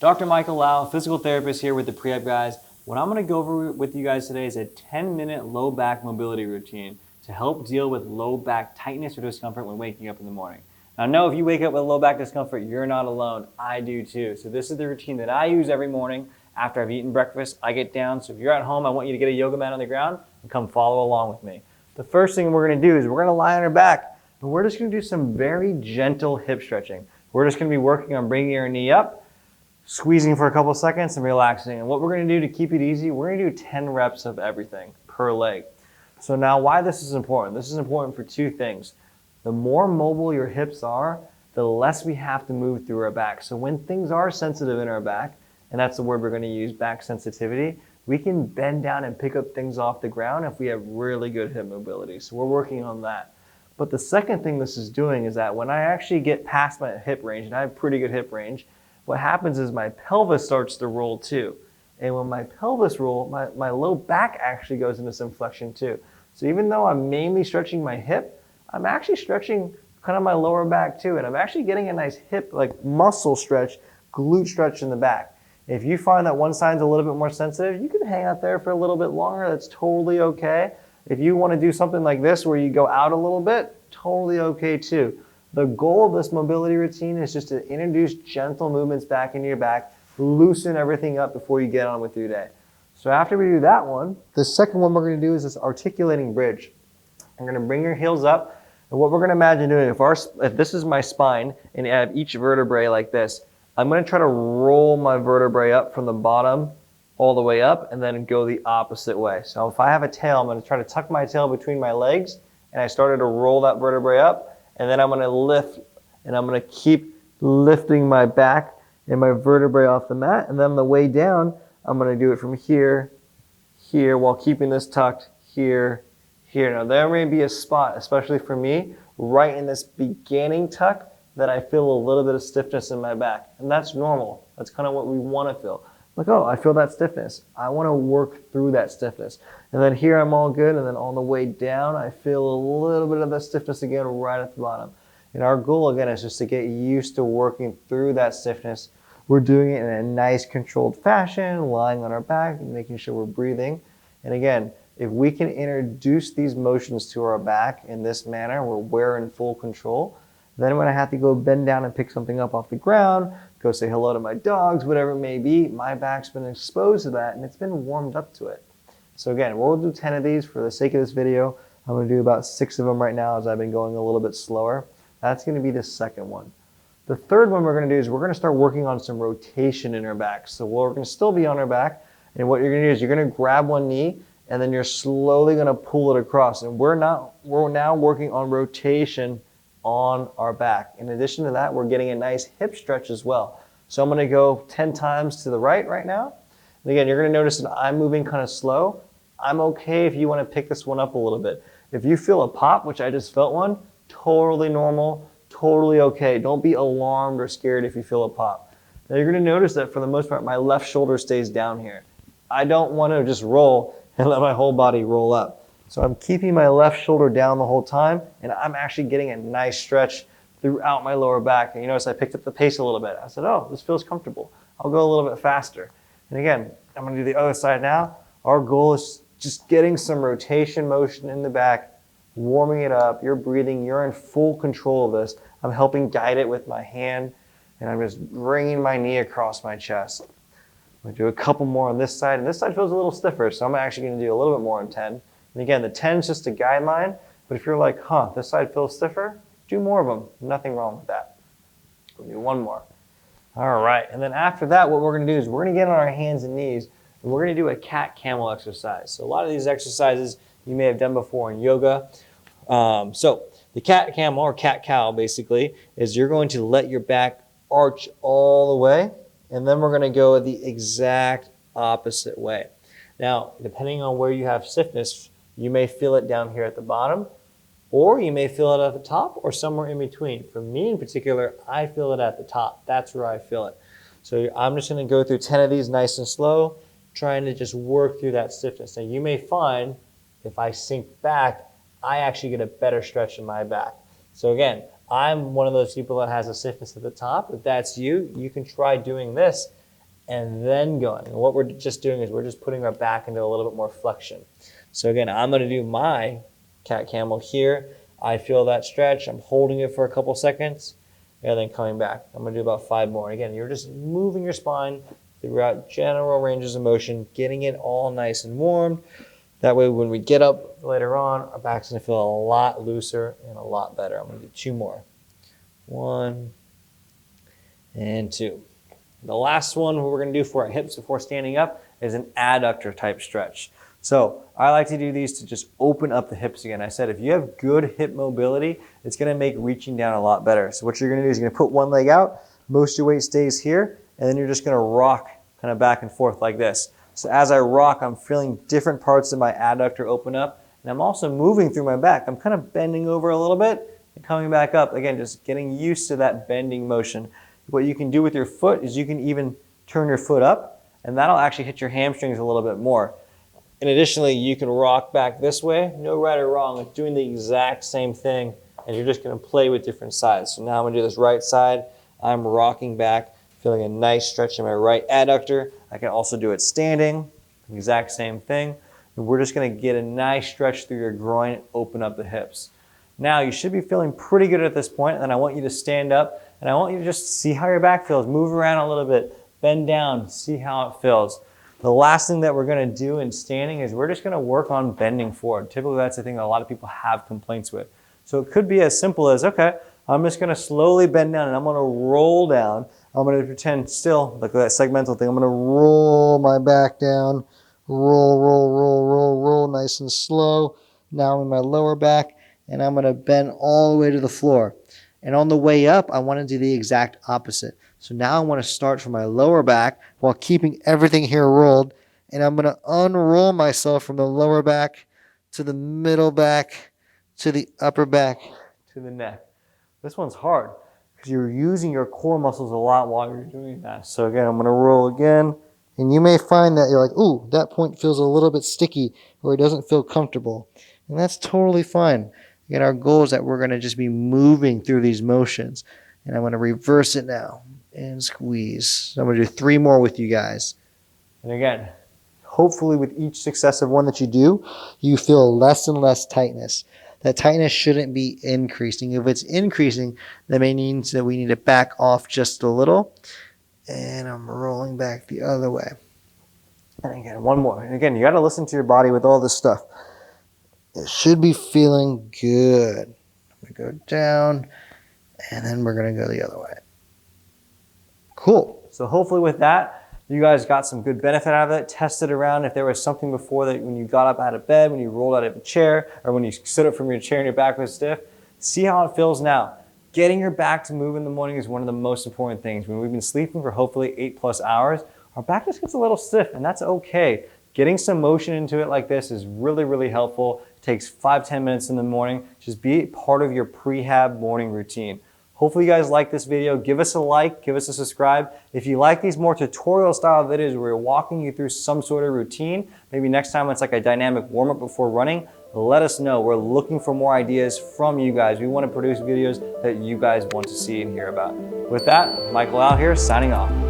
Dr. Michael Lau, physical therapist here with the Prehab guys. What I'm going to go over with you guys today is a 10-minute low back mobility routine to help deal with low back tightness or discomfort when waking up in the morning. Now, I know if you wake up with low back discomfort, you're not alone. I do too. So this is the routine that I use every morning after I've eaten breakfast. I get down. So if you're at home, I want you to get a yoga mat on the ground and come follow along with me. The first thing we're going to do is we're going to lie on our back, and we're just going to do some very gentle hip stretching. We're just going to be working on bringing your knee up, squeezing for a couple seconds and relaxing. And what we're going to do to keep it easy, we're going to do 10 reps of everything per leg. So now why this is important? This is important for two things. The more mobile your hips are, the less we have to move through our back. So when things are sensitive in our back, and that's the word we're going to use, back sensitivity, we can bend down and pick up things off the ground if we have really good hip mobility. So we're working on that. But the second thing this is doing is that when I actually get past my hip range, and I have pretty good hip range, what happens is my pelvis starts to roll too. And when my pelvis rolls, my low back actually goes into some flexion too. So even though I'm mainly stretching my hip, I'm actually stretching kind of my lower back too. And I'm actually getting a nice hip, like muscle stretch, glute stretch in the back. If you find that one side's a little bit more sensitive, you can hang out there for a little bit longer. That's totally okay. If you want to do something like this where you go out a little bit, totally okay too. The goal of this mobility routine is just to introduce gentle movements back into your back, loosen everything up before you get on with your day. So after we do that one, the second one we're going to do is this articulating bridge. I'm going to bring your heels up, and what we're going to imagine doing, if this is my spine and I have each vertebrae like this, I'm going to try to roll my vertebrae up from the bottom all the way up and then go the opposite way. So if I have a tail, I'm going to try to tuck my tail between my legs, and I started to roll that vertebrae up. And then I'm going to lift, and I'm going to keep lifting my back and my vertebrae off the mat. And then on the way down, I'm going to do it from here, here, while keeping this tucked, here, here. Now there may be a spot, especially for me, right in this beginning tuck that I feel a little bit of stiffness in my back. And that's normal. That's kind of what we want to feel. Like, oh, I feel that stiffness. I want to work through that stiffness. And then here I'm all good, and then on the way down, I feel a little bit of that stiffness again right at the bottom. And our goal, again, is just to get used to working through that stiffness. We're doing it in a nice controlled fashion, lying on our back, and making sure we're breathing. And again, if we can introduce these motions to our back in this manner, where we're in full control, then when I have to go bend down and pick something up off the ground, go say hello to my dogs, whatever it may be, my back's been exposed to that and it's been warmed up to it. So again, we'll do 10 of these for the sake of this video. I'm going to do about 6 of them right now as I've been going a little bit slower. That's going to be the second one. The third one we're going to do is we're going to start working on some rotation in our back. So we're going to still be on our back, and what you're going to do is you're going to grab one knee and then you're slowly going to pull it across. And we're now working on rotation on our back. In addition to that, we're getting a nice hip stretch as well. So I'm going to go 10 times to the right now. And again, you're going to notice that I'm moving kind of slow. I'm okay if you want to pick this one up a little bit. If you feel a pop, which I just felt one, totally normal, totally okay. Don't be alarmed or scared if you feel a pop. Now you're going to notice that for the most part, my left shoulder stays down here. I don't want to just roll and let my whole body roll up. So I'm keeping my left shoulder down the whole time, and I'm actually getting a nice stretch throughout my lower back. And you notice I picked up the pace a little bit. I said, oh, this feels comfortable. I'll go a little bit faster. And again, I'm going to do the other side now. Our goal is just getting some rotation motion in the back, warming it up. You're breathing. You're in full control of this. I'm helping guide it with my hand, and I'm just bringing my knee across my chest. I'm going to do a couple more on this side, and this side feels a little stiffer, so I'm actually going to do a little bit more on 10. And again, the 10 is just a guideline, but if you're like, this side feels stiffer, do more of them. Nothing wrong with that. We'll do one more. All right, and then after that, what we're going to do is we're going to get on our hands and knees, and we're going to do a cat-camel exercise. So a lot of these exercises you may have done before in yoga. So the cat-camel or cat-cow basically is you're going to let your back arch all the way, and then we're going to go the exact opposite way. Now, depending on where you have stiffness, you may feel it down here at the bottom, or you may feel it at the top or somewhere in between. For me in particular, I feel it at the top. That's where I feel it. So I'm just going to go through 10 of these nice and slow, trying to just work through that stiffness. Now you may find if I sink back, I actually get a better stretch in my back. So again, I'm one of those people that has a stiffness at the top. If that's you, you can try doing this and then going. And what we're just doing is we're just putting our back into a little bit more flexion. So again, I'm going to do my cat camel here. I feel that stretch. I'm holding it for a couple seconds and then coming back. I'm going to do about 5 more. Again, you're just moving your spine throughout general ranges of motion, getting it all nice and warmed. That way when we get up later on, our back's going to feel a lot looser and a lot better. I'm going to do 2 more. 1 and 2. The last one we're going to do for our hips before standing up is an adductor type stretch. So I like to do these to just open up the hips again. I said if you have good hip mobility, it's going to make reaching down a lot better. So what you're going to do is you're going to put one leg out, most of your weight stays here, and then you're just going to rock kind of back and forth like this. So as I rock, I'm feeling different parts of my adductor open up, and I'm also moving through my back. I'm kind of bending over a little bit and coming back up. Again, just getting used to that bending motion. What you can do with your foot is you can even turn your foot up, and that'll actually hit your hamstrings a little bit more. And additionally, you can rock back this way. No right or wrong. It's doing the exact same thing, and you're just going to play with different sides. So now I'm going to do this right side. I'm rocking back, feeling a nice stretch in my right adductor. I can also do it standing, the exact same thing. And we're just going to get a nice stretch through your groin, open up the hips. Now you should be feeling pretty good at this point, and I want you to stand up, and I want you to just see how your back feels. Move around a little bit, bend down, see how it feels. The last thing that we're going to do in standing is we're just going to work on bending forward. Typically that's the thing that a lot of people have complaints with. So it could be as simple as, okay, I'm just going to slowly bend down and I'm going to roll down. I'm going to pretend still, like that segmental thing, I'm going to roll my back down, roll, roll, roll, roll, roll, nice and slow. Now I'm in my lower back and I'm going to bend all the way to the floor. And on the way up, I want to do the exact opposite. So now I want to start from my lower back while keeping everything here rolled. And I'm going to unroll myself from the lower back to the middle back to the upper back to the neck. This one's hard because you're using your core muscles a lot while you're doing that. So again, I'm going to roll again. And you may find that you're like, ooh, that point feels a little bit sticky or it doesn't feel comfortable. And that's totally fine. Again, our goal is that we're going to just be moving through these motions. And I'm going to reverse it now and squeeze. So I'm going to do 3 more with you guys. And again, hopefully with each successive one that you do, you feel less and less tightness. That tightness shouldn't be increasing. If it's increasing, that means that we need to back off just a little. And I'm rolling back the other way. And again, 1 more. And again, you got to listen to your body with all this stuff. It should be feeling good. I'm going to go down, and then we're going to go the other way. Cool. So hopefully with that, you guys got some good benefit out of it. Test it around. If there was something before that when you got up out of bed, when you rolled out of a chair, or when you stood up from your chair and your back was stiff, see how it feels now. Getting your back to move in the morning is one of the most important things. When we've been sleeping for hopefully 8+ hours, our back just gets a little stiff, and that's okay. Getting some motion into it like this is really, really helpful. It takes 5-10 minutes in the morning. Just be part of your prehab morning routine. Hopefully you guys like this video. Give us a like, give us a subscribe. If you like these more tutorial style videos where we're walking you through some sort of routine, maybe next time it's like a dynamic warm-up before running, let us know. We're looking for more ideas from you guys. We want to produce videos that you guys want to see and hear about. With that, Michael out here signing off.